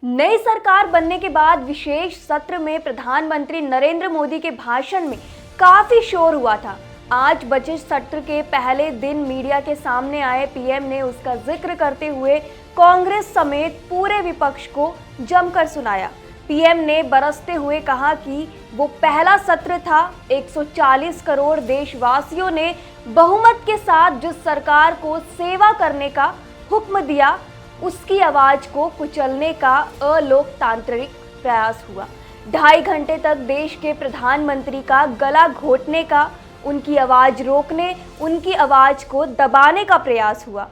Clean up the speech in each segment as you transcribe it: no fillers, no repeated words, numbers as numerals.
नई सरकार बनने के बाद विशेष सत्र में प्रधानमंत्री नरेंद्र मोदी के भाषण में काफी शोर हुआ था। आज बजट सत्र के पहले दिन मीडिया के सामने आए पीएम ने उसका जिक्र करते हुए कांग्रेस समेत पूरे विपक्ष को जमकर सुनाया। पीएम ने बरसते हुए कहा कि वो पहला सत्र था। 140 करोड़ देशवासियों ने बहुमत के साथ जिस सरकार को सेवा करने का हुक्म दिया, उसकी आवाज को कुचलने का अलोकतांत्रिक प्रयास हुआ। 2.5 घंटे तक देश के प्रधानमंत्री का गला घोटने का, उनकी आवाज रोकने, उनकी आवाज को दबाने का प्रयास हुआ।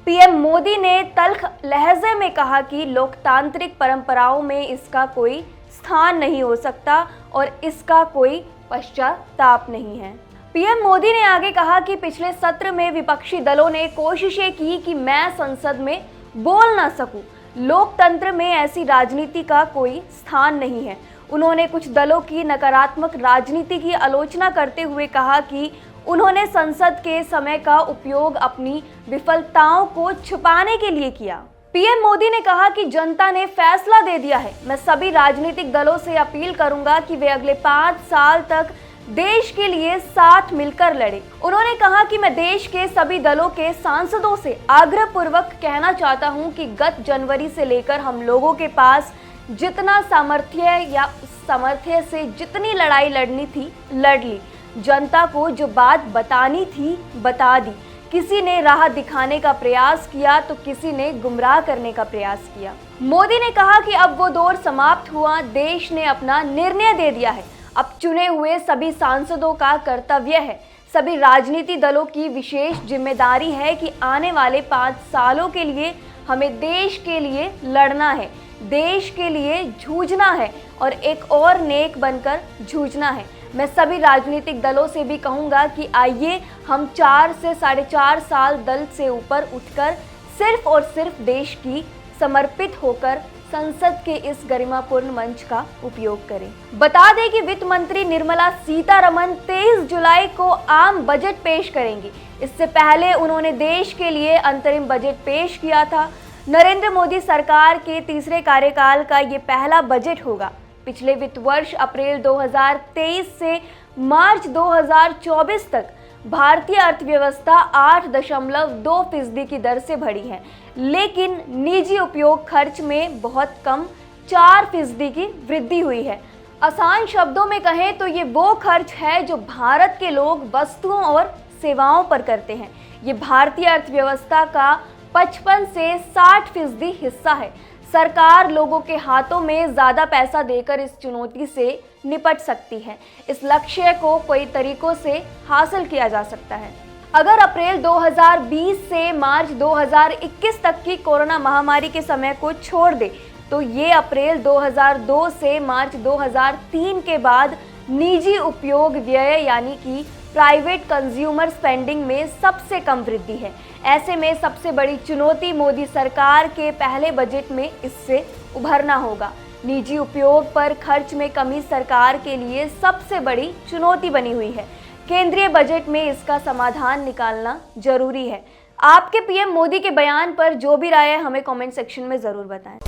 पीएम मोदी ने तल्ख लहजे में कहा कि लोकतांत्रिक परंपराओं में इसका कोई स्थान नहीं हो सकता और इसका कोई पश्चाताप नहीं है। पीएम मोदी ने आगे कहा कि पिछले सत्र में विपक्षी दलों ने कोशिशें की कि मैं संसद में बोल ना सकूं। लोकतंत्र में ऐसी राजनीति का कोई स्थान नहीं है। उन्होंने कुछ दलों की नकारात्मक राजनीति की आलोचना करते हुए कहा कि उन्होंने संसद के समय का उपयोग अपनी विफलताओं को छुपाने के लिए किया। पीएम मोदी ने कहा कि जनता ने फैसला दे दिया है। मैं सभी राजनीतिक दलों से अपील करूंगा कि वे अगले 5 साल तक देश के लिए साथ मिलकर लड़े। उन्होंने कहा कि मैं देश के सभी दलों के सांसदों से आग्रहपूर्वक कहना चाहता हूं कि गत जनवरी से लेकर हम लोगों के पास जितना सामर्थ्य या सामर्थ्य से जितनी लड़ाई लड़नी थी लड़ ली। जनता को जो बात बतानी थी बता दी। किसी ने राह दिखाने का प्रयास किया तो किसी ने गुमराह करने का प्रयास किया। मोदी ने कहा कि अब वो दौर समाप्त हुआ। देश ने अपना निर्णय दे दिया है। अब चुने हुए सभी सांसदों का कर्तव्य है, सभी राजनीतिक दलों की विशेष जिम्मेदारी है कि आने वाले 5 सालों के लिए हमें देश के लिए लड़ना है, देश के लिए जूझना है और एक और नेक बनकर जूझना है। मैं सभी राजनीतिक दलों से भी कहूँगा कि आइए हम 4 से 4.5 साल दल से ऊपर उठकर सिर्फ और सिर्फ देश की समर्पित होकर संसद के इस गरिमापूर्ण मंच का उपयोग करें। बता दें कि वित्त मंत्री निर्मला सीतारमण 23 जुलाई को आम बजट पेश करेंगी। इससे पहले उन्होंने देश के लिए अंतरिम बजट पेश किया था। नरेंद्र मोदी सरकार के तीसरे कार्यकाल का ये पहला बजट होगा। पिछले वित्त वर्ष अप्रैल 2023 से मार्च 2024 तक भारतीय अर्थव्यवस्था 8.2% की दर से बढ़ी है, लेकिन निजी उपयोग खर्च में बहुत कम 4% की वृद्धि हुई है। आसान शब्दों में कहें तो ये वो खर्च है जो भारत के लोग वस्तुओं और सेवाओं पर करते हैं। ये भारतीय अर्थव्यवस्था का 55 से 60% हिस्सा है। सरकार लोगों के हाथों में ज़्यादा पैसा देकर इस चुनौती से निपट सकती है। इस लक्ष्य को कई तरीकों से हासिल किया जा सकता है। अगर अप्रैल 2020 से मार्च 2021 तक की कोरोना महामारी के समय को छोड़ दे तो ये अप्रैल 2002 से मार्च 2003 के बाद निजी उपयोग व्यय यानी कि प्राइवेट कंज्यूमर स्पेंडिंग में सबसे कम वृद्धि है। ऐसे में सबसे बड़ी चुनौती मोदी सरकार के पहले बजट में इससे उभरना होगा। निजी उपयोग पर खर्च में कमी सरकार के लिए सबसे बड़ी चुनौती बनी हुई है। केंद्रीय बजट में इसका समाधान निकालना जरूरी है। आपके पीएम मोदी के बयान पर जो भी राय है हमें कमेंट सेक्शन में ज़रूर बताएं।